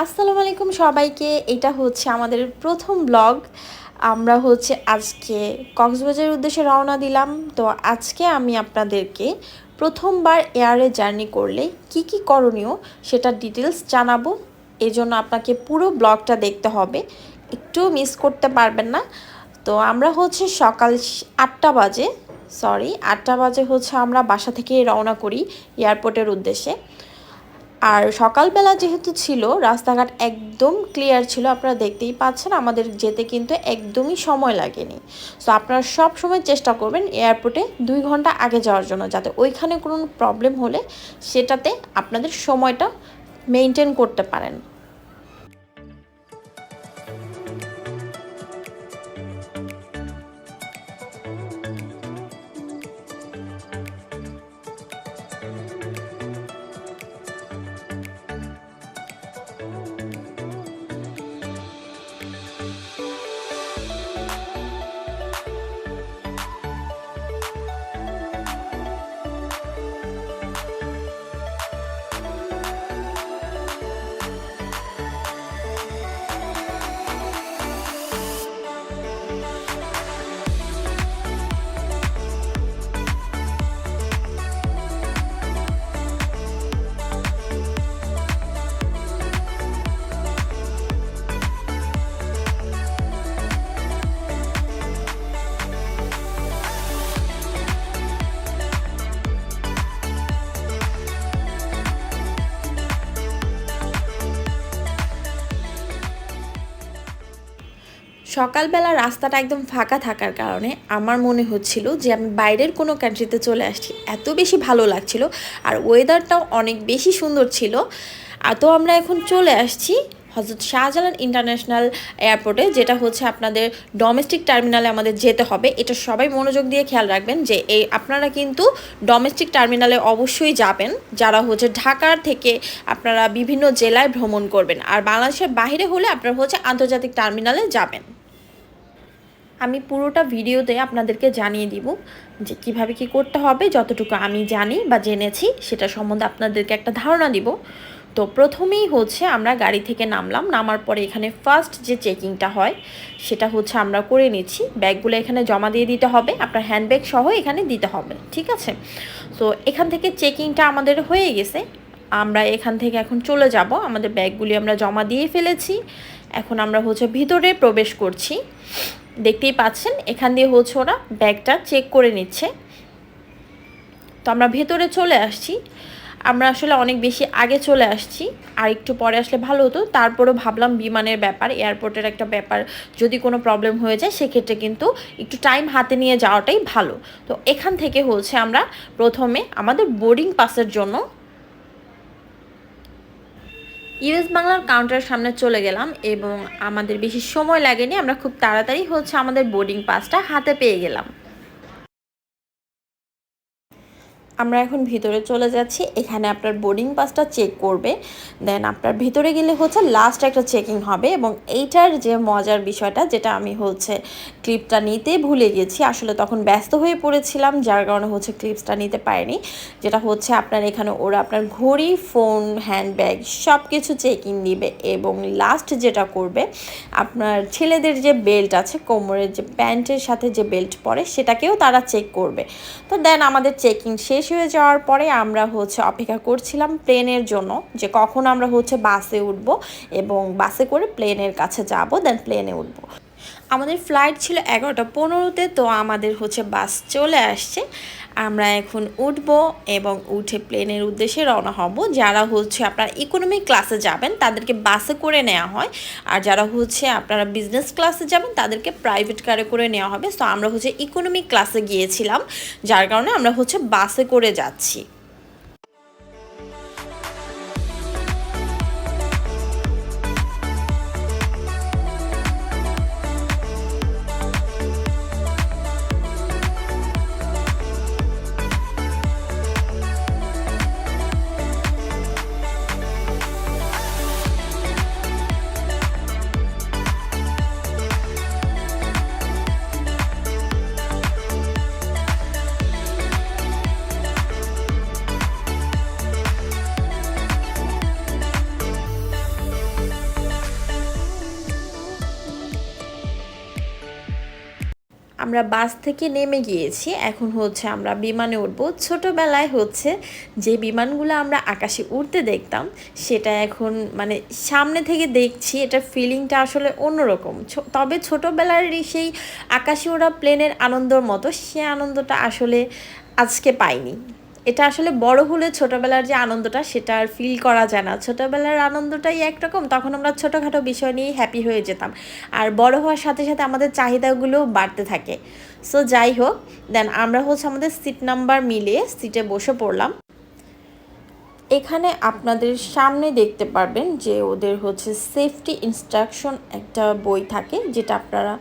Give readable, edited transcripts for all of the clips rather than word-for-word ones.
আসসালামু আলাইকুম সবাইকে। এটা হচ্ছে আমাদের প্রথম ব্লগ। আমরা হচ্ছে আজকে কক্সবাজারের উদ্দেশ্যে রওনা দিলাম। তো আজকে আমি আপনাদেরকে প্রথমবার এয়ারে জার্নি করলে কি কি করণীয় সেটা ডিটেলস জানাবো। এজন্য আপনাকে পুরো ব্লগটা দেখতে হবে, একটু মিস করতে পারবেন না। তো আমরা হচ্ছে সকাল 8টা বাজে, 8টা বাজে হচ্ছে আমরা বাসা থেকে রওনা করি এয়ারপোর্টের উদ্দেশ্যে। আর সকালবেলা যেহেতু ছিল, রাস্তাঘাট একদম ক্লিয়ার ছিল, আপনারা দেখতেই পাচ্ছেন আমাদের যেতে কিন্তু একদমই সময় লাগেনি। সো আপনারা সব সময় চেষ্টা করবেন এয়ারপোর্টে 2 ঘন্টা আগে যাওয়ার জন্য, যাতে ওইখানে কোনো প্রবলেম হলে সেটাতে আপনাদের সময়টা মেনটেন করতে পারেন। সকালবেলা রাস্তাটা একদম ফাঁকা থাকার কারণে আমার মনে হচ্ছিল যে আমি বাইরের কোনো কান্ট্রিতে চলে আসছি, এত বেশি ভালো লাগছিল। আর ওয়েদারটাও অনেক বেশি সুন্দর ছিল। তো আমরা এখন চলে আসছি হজরত শাহজালাল ইন্টারন্যাশনাল এয়ারপোর্টে, যেটা হচ্ছে আপনাদের ডোমেস্টিক টার্মিনালে আমাদের যেতে হবে। এটা সবাই মনোযোগ দিয়ে খেয়াল রাখবেন যে আপনারা কিন্তু ডোমেস্টিক টার্মিনালে অবশ্যই যাবেন যারা হচ্ছে ঢাকার থেকে আপনারা বিভিন্ন জেলায় ভ্রমণ করবেন। আর বাংলাদেশের বাইরে হলে আপনারা হচ্ছে আন্তর্জাতিক টার্মিনালে যাবেন। আমি পুরোটা ভিডিওতে আপনাদেরকে জানিয়ে দিব যে কিভাবে কি করতে হবে। যতটুকু আমি জানি বা জেনেছি সেটা সম্বন্ধে আপনাদেরকে একটা ধারণা দিব। তো প্রথমেই হচ্ছে আমরা গাড়ি থেকে নামলাম। নামার পরে এখানে ফার্স্ট যে চেকিংটা হয় সেটা হচ্ছে আমরা করে নিচ্ছি। ব্যাগগুলো এখানে জমা দিয়ে দিতে হবে, আপনার হ্যান্ডব্যাগ সহ এখানে দিতে হবে, ঠিক আছে? তো এখান থেকে চেকিংটা আমাদের হয়ে গেছে। আমরা এখান থেকে এখন চলে যাব। আমাদের ব্যাগগুলি আমরা জমা দিয়ে ফেলেছি। এখন আমরা হচ্ছে ভিতরে প্রবেশ করছি। দেখতেই পাচ্ছেন এখান দিয়ে হচ্ছে ওরা ব্যাগটা চেক করে নিচ্ছে। তো আমরা ভেতরে চলে আসছি। আমরা আসলে অনেক বেশি আগে চলে আসছি, আর একটু পরে আসলে ভালো হতো। তারপরেও ভাবলাম বিমানের ব্যাপার, এয়ারপোর্টের একটা ব্যাপার, যদি কোনো প্রবলেম হয়ে যায় সেক্ষেত্রে কিন্তু একটু টাইম হাতে নিয়ে যাওয়াটাই ভালো। তো এখান থেকে হচ্ছে আমরা প্রথমে আমাদের বোর্ডিং পাসের জন্য ইউএস বাংলার কাউন্টারের সামনে চলে গেলাম, এবং আমাদের বেশি সময় লাগেনি, আমরা খুব তাড়াতাড়ি হচ্ছে আমাদের বোর্ডিং পাসটা হাতে পেয়ে গেলাম। আমরা এখন ভিতরে চলে যাচ্ছি। এখানে আপনার বোর্ডিং পাসটা চেক করবে, দেন আপনার ভিতরে গেলে হচ্ছে লাস্ট একটা চেকিং হবে। এবং এইটার যে মজার বিষয়টা, যেটা আমি হচ্ছে ক্লিপটা নিতে ভুলে গেছি, আসলে তখন ব্যস্ত হয়ে পড়েছিলাম যার কারণে হচ্ছে ক্লিপসটা নিতে পারিনি, যেটা হচ্ছে আপনার এখানে ওরা আপনার ঘড়ি, ফোন, হ্যান্ডব্যাগ সব কিছু চেকিং দিবে। এবং লাস্ট যেটা করবে, আপনার ছেলেদের যে বেল্ট আছে, কোমরের যে প্যান্টের সাথে যে বেল্ট পরে সেটাকেও তারা চেক করবে। তো দেন আমাদের চেকিং শেষ হয়ে যাওয়ার পরে আমরা হচ্ছে অপেক্ষা করছিলাম প্লেনের জন্য, যে কখন আমরা হচ্ছে বাসে উঠবো এবং বাসে করে প্লেনের কাছে যাব, দেন প্লেনে উঠবো। আমাদের ফ্লাইট ছিল 11টা 15-তে। তো আমাদের হচ্ছে বাস চলে আসছে। আমরা এখন উঠব এবং উঠে প্লেনের উদ্দেশ্যে রওনা হব। যারা হচ্ছে আপনার ইকোনমি ক্লাসে যাবেন তাদেরকে বাসে করে নেওয়া হয়, আর যারা হচ্ছে আপনারা বিজনেস ক্লাসে যাবেন তাদেরকে প্রাইভেট কারে করে নেওয়া হবে। সো আমরা হচ্ছে ইকোনমি ক্লাসে গিয়েছিলাম, যার কারণে আমরা হচ্ছে বাসে করে যাচ্ছি। আমরা বাস থেকে নেমে গিয়েছি, এখন হচ্ছে আমরা বিমানে উঠবো। ছোটোবেলায় হচ্ছে যে বিমানগুলো আমরা আকাশে উড়তে দেখতাম সেটা এখন মানে সামনে থেকে দেখছি, এটা ফিলিংটা আসলে অন্যরকম। তবে ছোটোবেলারই সেই আকাশে ওড়া প্লেনের আনন্দর মতো সে আনন্দটা আসলে আজকে পাইনি। এটা আসলে বড় হলে ছোটোবেলার যে আনন্দটা সেটা আর ফিল করা যায় না। ছোটোবেলার আনন্দটাই একরকম, তখন আমরা ছোটোখাটো বিষয় নিয়ে হ্যাপি হয়ে যেতাম, আর বড় হওয়ার সাথে সাথে আমাদের চাহিদাগুলোও বাড়তে থাকে। সো যাই হোক, দেন আমরা হচ্ছে আমাদের সিট নাম্বার মিলিয়ে সিটে বসে পড়লাম। এখানে আপনাদের সামনে দেখতে পারবেন যে ওদের হচ্ছে সেফটি ইনস্ট্রাকশন একটা বই থাকে, যেটা আপনারা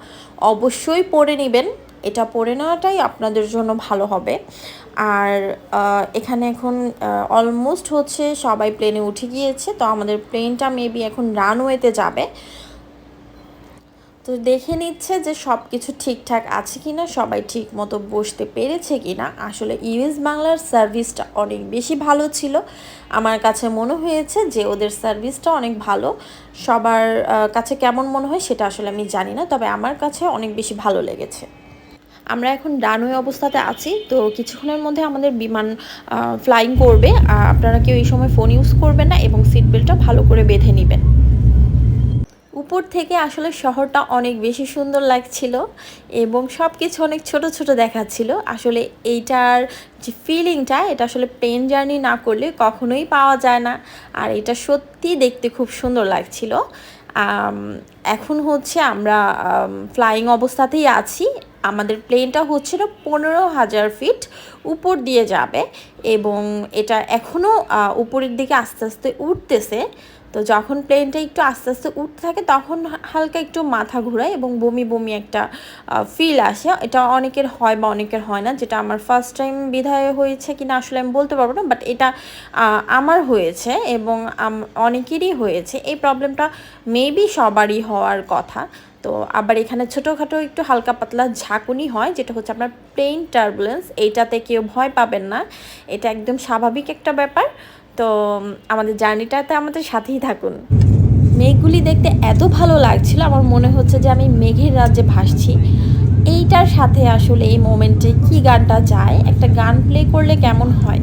অবশ্যই পড়ে নেবেন। এটা পড়ে নেওয়াটাই আপনাদের জন্য ভালো হবে। আর এখানে এখন অলমোস্ট হচ্ছে সবাই প্লেনে উঠে গিয়েছে, তো আমাদের প্লেনটা মেবি এখন রানওয়েতে যাবে। তো দেখে নিচ্ছে যে সব কিছু ঠিকঠাক আছে কি না, সবাই ঠিক মতো বসতে পেরেছে কি না। আসলে ইউএস বাংলার সার্ভিসটা অনেক বেশি ভালো ছিল, আমার কাছে মনে হয়েছে যে ওদের সার্ভিসটা অনেক ভালো। সবার কাছে কেমন মনে হয় সেটা আসলে আমি জানি না, তবে আমার কাছে অনেক বেশি ভালো লেগেছে। আমরা এখন রানওয়ে অবস্থাতে আছি, তো কিছুক্ষণের মধ্যে আমাদের বিমান ফ্লাইং করবে। আপনারা কেউ এই সময় ফোন ইউজ করবেন না এবং সিট বেল্টটা ভালো করে বেঁধে নেবেন। উপর থেকে আসলে শহরটা অনেক বেশি সুন্দর লাগছিল এবং সব কিছু অনেক ছোট ছোট দেখাচ্ছিল। আসলে এইটার যে ফিলিংটা, এটা আসলে প্লেন জার্নি না করলে কখনোই পাওয়া যায় না, আর এটা সত্যি দেখতে খুব সুন্দর লাগছিল। এখন হচ্ছে আমরা ফ্লাইং অবস্থাতেই আছি। আমাদের প্লেনটা হচ্ছিল 15,000 ফিট উপর দিয়ে যাবে এবং এটা এখনও উপরের দিকে আস্তে আস্তে উঠতেছে। তো যখন প্লেনটা একটু আস্তে আস্তে উঠতে থাকে তখন হালকা একটু মাথা ঘোরায় এবং বমি বমি একটা ফিল আসে। এটা অনেকের হয় বা অনেকের হয় না, যেটা আমার ফার্স্ট টাইম বিধায় হয়েছে কিনা আসলে আমি বলতে পারবো না, বাট এটা আমার হয়েছে এবং অনেকেরই হয়েছে। এই প্রবলেমটা মেবি সবারই হওয়ার কথা। তো আবার এখানে ছোটোখাটো একটু হালকা পাতলা ঝাঁকুনি হয়, যেটা হচ্ছে আপনার প্লেন টার্বুলেন্স। এইটাতে কেউ ভয় পাবেন না, এটা একদম স্বাভাবিক একটা ব্যাপার। তো আমাদের জার্নিটাতে আমাদের সাথেই থাকুন। মেঘগুলি দেখতে এত ভালো লাগছিল, আমার মনে হচ্ছে যে আমি মেঘের রাজ্যে ভাসছি। এইটার সাথে আসলে এই মোমেন্টে কি গানটা যায়, একটা গান প্লে করলে কেমন হয়।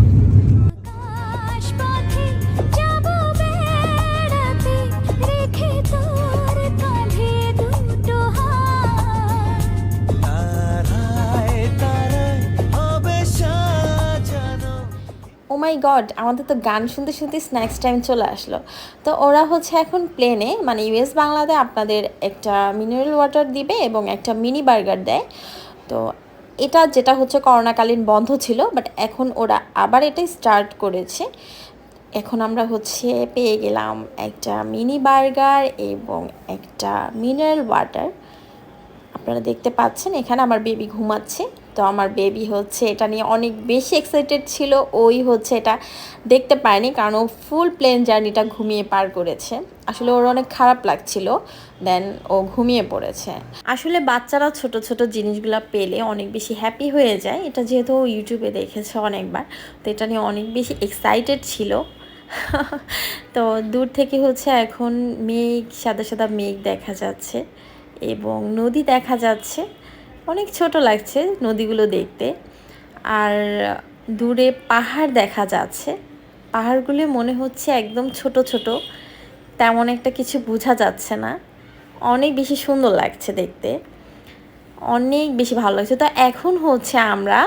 ও মাই গড, আমাদের তো গান শুনতে শুনতে স্ন্যাক্স টাইম চলে আসলো। তো ওরা হচ্ছে এখন প্লেনে মানে ইউএস বাংলাতে আপনাদের একটা মিনারেল ওয়াটার দিবে এবং একটা মিনি বার্গার দেয়। তো এটা যেটা হচ্ছে করোনাকালীন বন্ধ ছিল, বাট এখন ওরা আবার এটাই স্টার্ট করেছে। এখন আমরা হচ্ছে পেয়ে গেলাম একটা মিনি বার্গার এবং একটা মিনারেল ওয়াটার। আপনারা দেখতে পাচ্ছেন এখানে আমার বেবি ঘুমাচ্ছে। তো আমার বেবি হচ্ছে এটা নিয়ে অনেক বেশি এক্সাইটেড ছিল। ওই হচ্ছে এটা দেখতে পায়নি কারণ ও ফুল প্লেন জার্নিটা ঘুমিয়ে পার করেছে। আসলে ওর অনেক খারাপ লাগছিল, দেন ও ঘুমিয়ে পড়েছে। আসলে বাচ্চারা ছোট ছোট জিনিসগুলো পেলে অনেক বেশি হ্যাপি হয়ে যায়। এটা যেহেতু ইউটিউবে দেখেছে অনেকবার, তো এটা নিয়ে অনেক বেশি এক্সাইটেড ছিল। তো দূর থেকে হচ্ছে এখন মেঘ, সাদা সাদা মেঘ দেখা যাচ্ছে এবং নদী দেখা যাচ্ছে। অনেক ছোট লাগছে নদীগুলো দেখতে, আর দূরে পাহাড় দেখা যাচ্ছে। পাহাড়গুলি মনে হচ্ছে একদম ছোট ছোট, তেমন একটা কিছু বোঝা যাচ্ছে না। অনেক বেশি সুন্দর লাগছে দেখতে, অনেক বেশি ভালো লাগছে। তো এখন হচ্ছে আমরা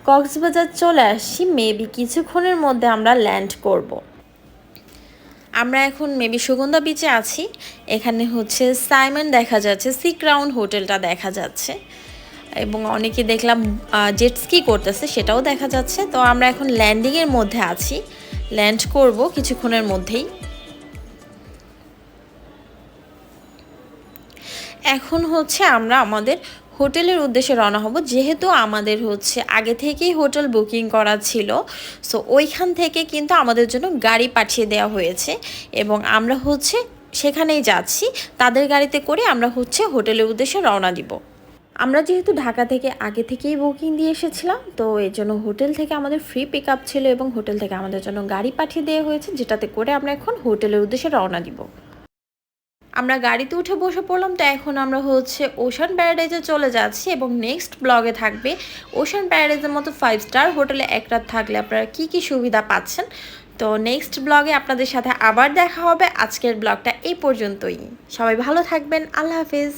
কক্সবাজার চলে আসছি, মেবি কিছুক্ষণের মধ্যে আমরা ল্যান্ড করব। আমরা এখন মেবি সুগন্ধা বিচে আছি। এখানে হচ্ছে সাইমন দেখা যাচ্ছে, সি ক্রাউন হোটেলটা দেখা যাচ্ছে এবং অনেকে দেখলাম জেটস্কি করতেছে, সেটাও দেখা যাচ্ছে। তো আমরা এখন ল্যান্ডিংয়ের মধ্যে আছি, ল্যান্ড করব কিছুক্ষণের মধ্যেই। এখন হচ্ছে আমরা আমাদের হোটেলের উদ্দেশ্যে রওনা হব, যেহেতু আমাদের হচ্ছে আগে থেকেই হোটেল বুকিং করা ছিল। সো ওইখান থেকে কিন্তু আমাদের জন্য গাড়ি পাঠিয়ে দেওয়া হয়েছে এবং আমরা হচ্ছে সেখানেই যাচ্ছি। তাদের গাড়িতে করে আমরা হচ্ছে হোটেলের উদ্দেশ্যে রওনা দিব। আমরা যেহেতু ঢাকা থেকে আগে থেকেই বুকিং দিয়ে এসেছিলাম, তো এর জন্য হোটেল থেকে আমাদের ফ্রি পিক আপ ছিল এবং হোটেল থেকে আমাদের জন্য গাড়ি পাঠিয়ে দেওয়া হয়েছে, যেটাতে করে আমরা এখন হোটেলের উদ্দেশ্যে রওনা দিব। আমরা গাড়িতে উঠে বসে পড়লাম। তো এখন আমরা হচ্ছে ওশান প্যারাডাইজে চলে যাচ্ছি এবং নেক্সট ব্লগে থাকবে ওশান প্যারাডাইজের মতো 5 স্টার হোটেলে এক রাত থাকলে আপনারা কী কী সুবিধা পাচ্ছেন। তো নেক্সট ব্লগে আপনাদের সাথে আবার দেখা হবে। আজকের ব্লগটা এই পর্যন্তই। সবাই ভালো থাকবেন। আল্লাহ হাফেজ।